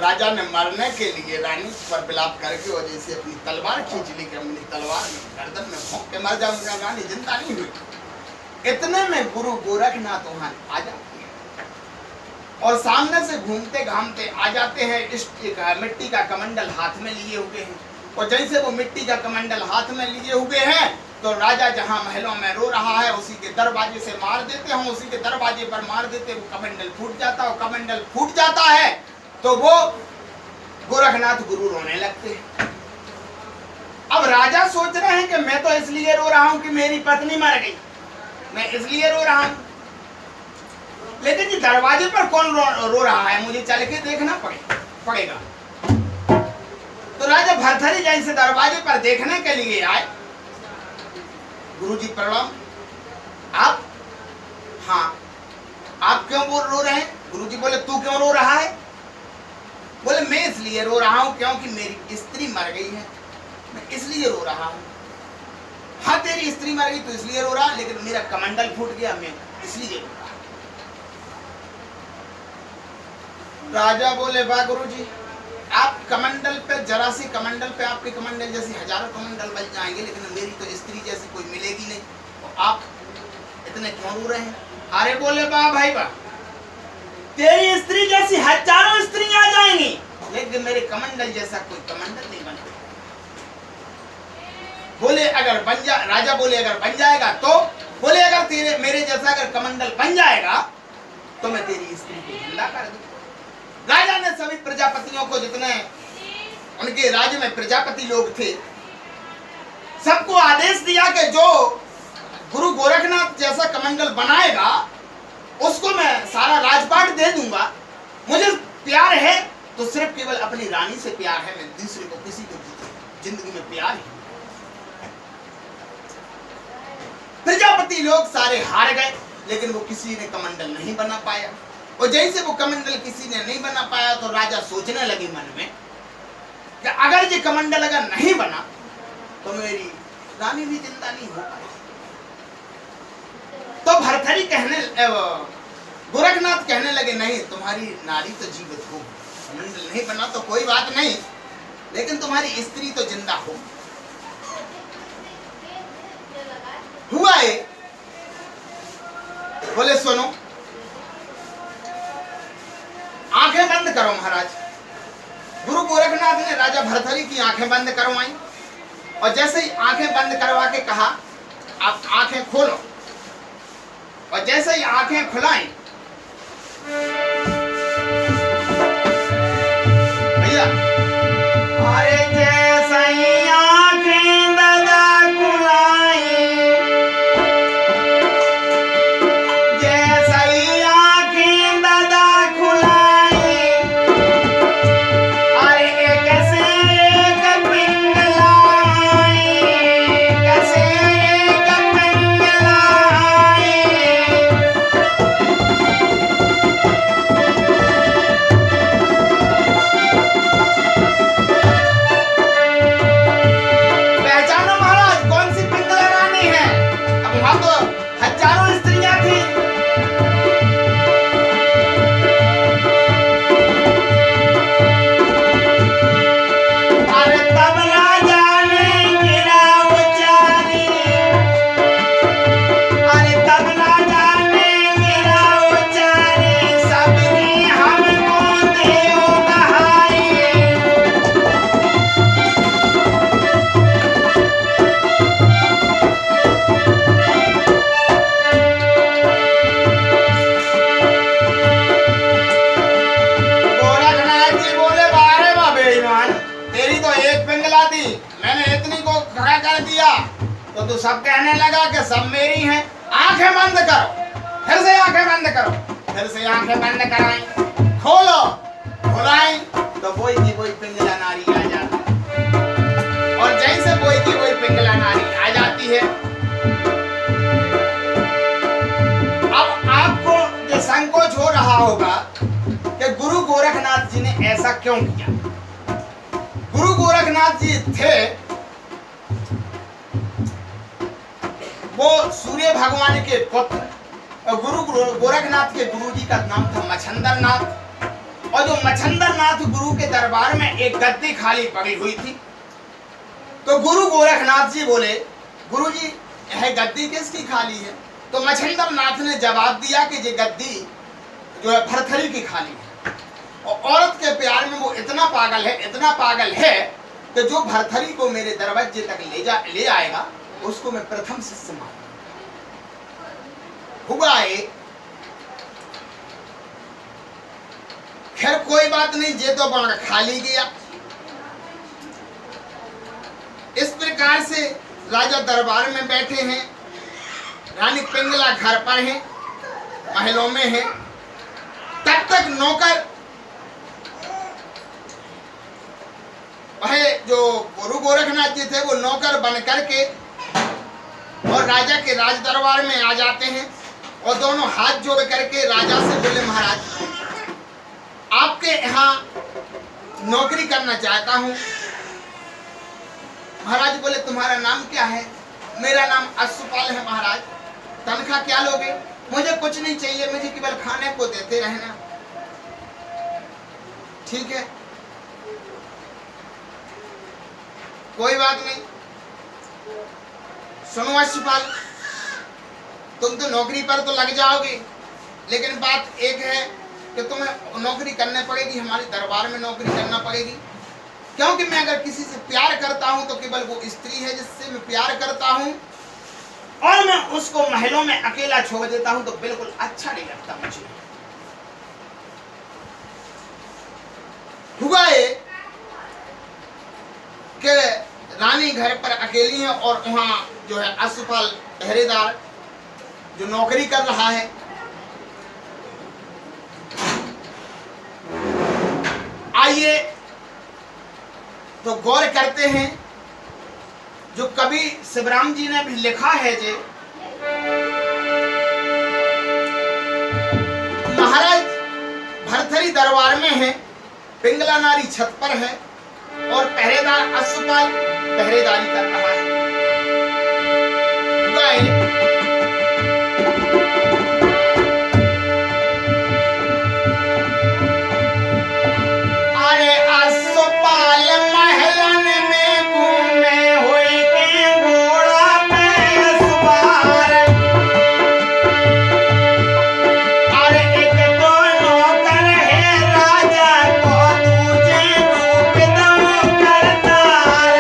राजा ने मरने के लिए रानी पर विलाप करके और जैसे अपनी तलवार खींच ली कि अपनी तलवार में गर्दन में भोंक के मर जाऊंगा, रानी जिंदा नहीं हुई। इतने में गुरु गोरखनाथ वहां आ जाते हैं और सामने से घूमते घामते आ जाते हैं। मिट्टी का कमंडल हाथ में लिए हुए हैं और जैसे वो मिट्टी का कमंडल हाथ में लिए हुए हैं तो राजा जहां महलों में रो रहा है उसी के दरवाजे से मार देते हैं, उसी के दरवाजे पर मार देते, वो कमंडल फूट जाता है। कमंडल फूट जाता है तो वो गोरखनाथ गुरु रोने लगते हैं। अब राजा सोच रहे हैं कि मैं तो इसलिए रो रहा हूं कि मेरी पत्नी मर गई, मैं इसलिए रो रहा हूं, लेकिन ये दरवाजे पर कौन रो रहा है, मुझे चल के देखना पड़ेगा। तो राजा भरथरी जैसे दरवाजे पर देखने के लिए आए। गुरुजी प्रणाम। आप? हाँ। आप क्यों रो रहे हैं? गुरुजी बोले तू क्यों रो रहा है? बोले मैं इसलिए रो रहा हूं क्योंकि मेरी स्त्री मर गई है, मैं इसलिए रो रहा हूं। हाँ तेरी स्त्री मर गई तो इसलिए रो रहा, लेकिन मेरा कमंडल फूट गया, मैं इसलिए रो रहा। राजा बोले वाह गुरुजी, आप कमंडल पे जरा सी कमंडल पे आपके कमंडल जैसी हजारों कमंडल बन जाएंगे, लेकिन मेरी तो स्त्री जैसी कोई मिलेगी नहीं, तो आप इतने क्यों रो रहे हैं? अरे बोले वाह भाई वाह, तेरी स्त्री जैसी हजारों स्त्रियां आ जाएंगी, लेकिन मेरे कमंडल जैसा कोई कमंडल नहीं बनेगा। बोले अगर बन जा, राजा बोले अगर बन जाएगा तो, बोले अगर तेरे मेरे जैसा अगर कमंडल बन जाएगा तो मैं तेरी स्त्री को जिंदा कर दूं। राजा ने सभी प्रजापतियों को, जितने उनके राज्य में प्रजापति लोग थे, सबको आदेश दिया कि जो गुरु गोरखनाथ जैसा कमंडल बनाएगा उसको मैं सारा राजपाट दे दूंगा। मुझे प्यार है तो सिर्फ केवल अपनी रानी से प्यार है, मैं दूसरे को किसी को जिंदगी में प्यार है। प्रजापति लोग सारे हार गए, लेकिन वो किसी ने कमंडल नहीं बना पाया। और जैसे वो कमंडल किसी ने नहीं बना पाया तो राजा सोचने लगे मन में कि अगर ये कमंडल अगर नहीं बना तो मेरी रानी भी जिंदा नहीं हो पाएगी। तो भरथरी गोरखनाथ कहने लगे नहीं, तुम्हारी नारी तो जीवित हो, कमंडल नहीं बना तो कोई बात नहीं, लेकिन तुम्हारी स्त्री तो जिंदा हो। हुआ है, बोले सुनो, आंखें बंद करो महाराज। गुरु गोरखनाथ ने राजा भरथरी की आंखें बंद करवाई और जैसे ही आंखें बंद करवा के कहा आप आंखें खोलो, और जैसे ही आंखें खुलाई भैया, अरे जैसे ही आंखें दादा खुलाई, जैसे ही आंखें दादा खुलाई, अरे कैसे एक पिंगला आई, कैसे एक पिंगला आई। पहचानो महाराज कौन सी पिंगला रानी है? अब वहां तो हजारों स्त्रियां थी। अरे तब राजा ने गिरा उचारी, अरे तब राजा ने गिरा उचारी, सबने हमको देव कहाई। गोरखनाथ जी बोले बारे बा बेईमान, तेरी तो एक पिंगला थी, मैंने इतनी को खड़ा कर दिया तो तू सब कहने लगा कि सब मेरी हैं। आंखें बंद करो, फिर से आंखें बंद करो, फिर से आंखें बंद कराई, खोलो, खुलाई तो वही की वही पिंगला नारी आ जाती। और जैसे वही की वही पिंगला नारी आ जाती है, अब आपको ये संकोच हो रहा होगा कि गुरु गोरखनाथ जी ने ऐसा क्यों किया। गुरु गोरखनाथ जी थे, वो सूर्य भगवान के पुत्र। गुरु गोरखनाथ के गुरुजी का नाम था मच्छंदर नाथ। और जो मच्छंदर नाथ गुरु के दरबार में एक गद्दी खाली पड़ी हुई थी, तो गुरु गोरखनाथ जी बोले, गुरु जी यह गद्दी किसकी खाली है? तो मच्छंदर नाथ ने जवाब दिया कि ये गद्दी जो है भरथरी की खाली है, और औरत के प्यार में वो इतना पागल है कि जो भरथरी को मेरे दरवाजे तक ले आएगा उसको मैं प्रथम शिष्य मानूंगा। हुआ खैर कोई बात नहीं, ये तो बड़ा खाली गया। इस प्रकार से राजा दरबार में बैठे हैं, रानी पिंगला घर पर है, महलों में है। तब तक नौकर वह जो गुरु गोरखनाथ जी थे वो नौकर बन करके और राजा के राज दरबार में आ जाते हैं और दोनों हाथ जोड़ करके राजा से बोले, महाराज आपके यहाँ नौकरी करना चाहता हूँ। महाराज बोले, तुम्हारा नाम क्या है? मेरा नाम अश्वपाल है महाराज। तनख्वाह क्या लोगे? मुझे कुछ नहीं चाहिए, मुझे केवल खाने को देते रहना। ठीक है, कोई बात नहीं। सुनो अश्वपाल, तुम तो नौकरी पर तो लग जाओगे, लेकिन बात एक है कि तुम्हें नौकरी करनी पड़ेगी, हमारे दरबार में नौकरी करना पड़ेगी। क्योंकि मैं अगर किसी से प्यार करता हूं तो केवल वो स्त्री है जिससे मैं प्यार करता हूं, और मैं उसको महलों में अकेला छोड़ देता हूं तो बिल्कुल अच्छा नहीं लगता मुझे। हुआ ये कि रानी घर पर अकेली है और वहां जो है अश्वपाल पहरेदार जो नौकरी कर रहा है। आइए तो गौर करते हैं, जो कवि शिवराम जी ने भी लिखा है जे, महाराज भरथरी दरबार में है, पिंगला नारी छत पर है और पहरेदार अश्वपाल पहरेदारी कर रहा है। अरे अश्वपाल महलन में घूमे हुए के घोड़ा पे सवार। अरे एक दो नौकर है राजा को दूजे रूप दम करतार।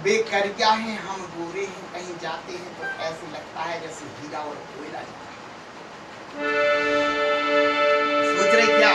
बेकर क्या है, हम गोरे हैं, कहीं जाते हैं तो ऐसे लगता है जैसे हीरा और कोयला। सोच रहे क्या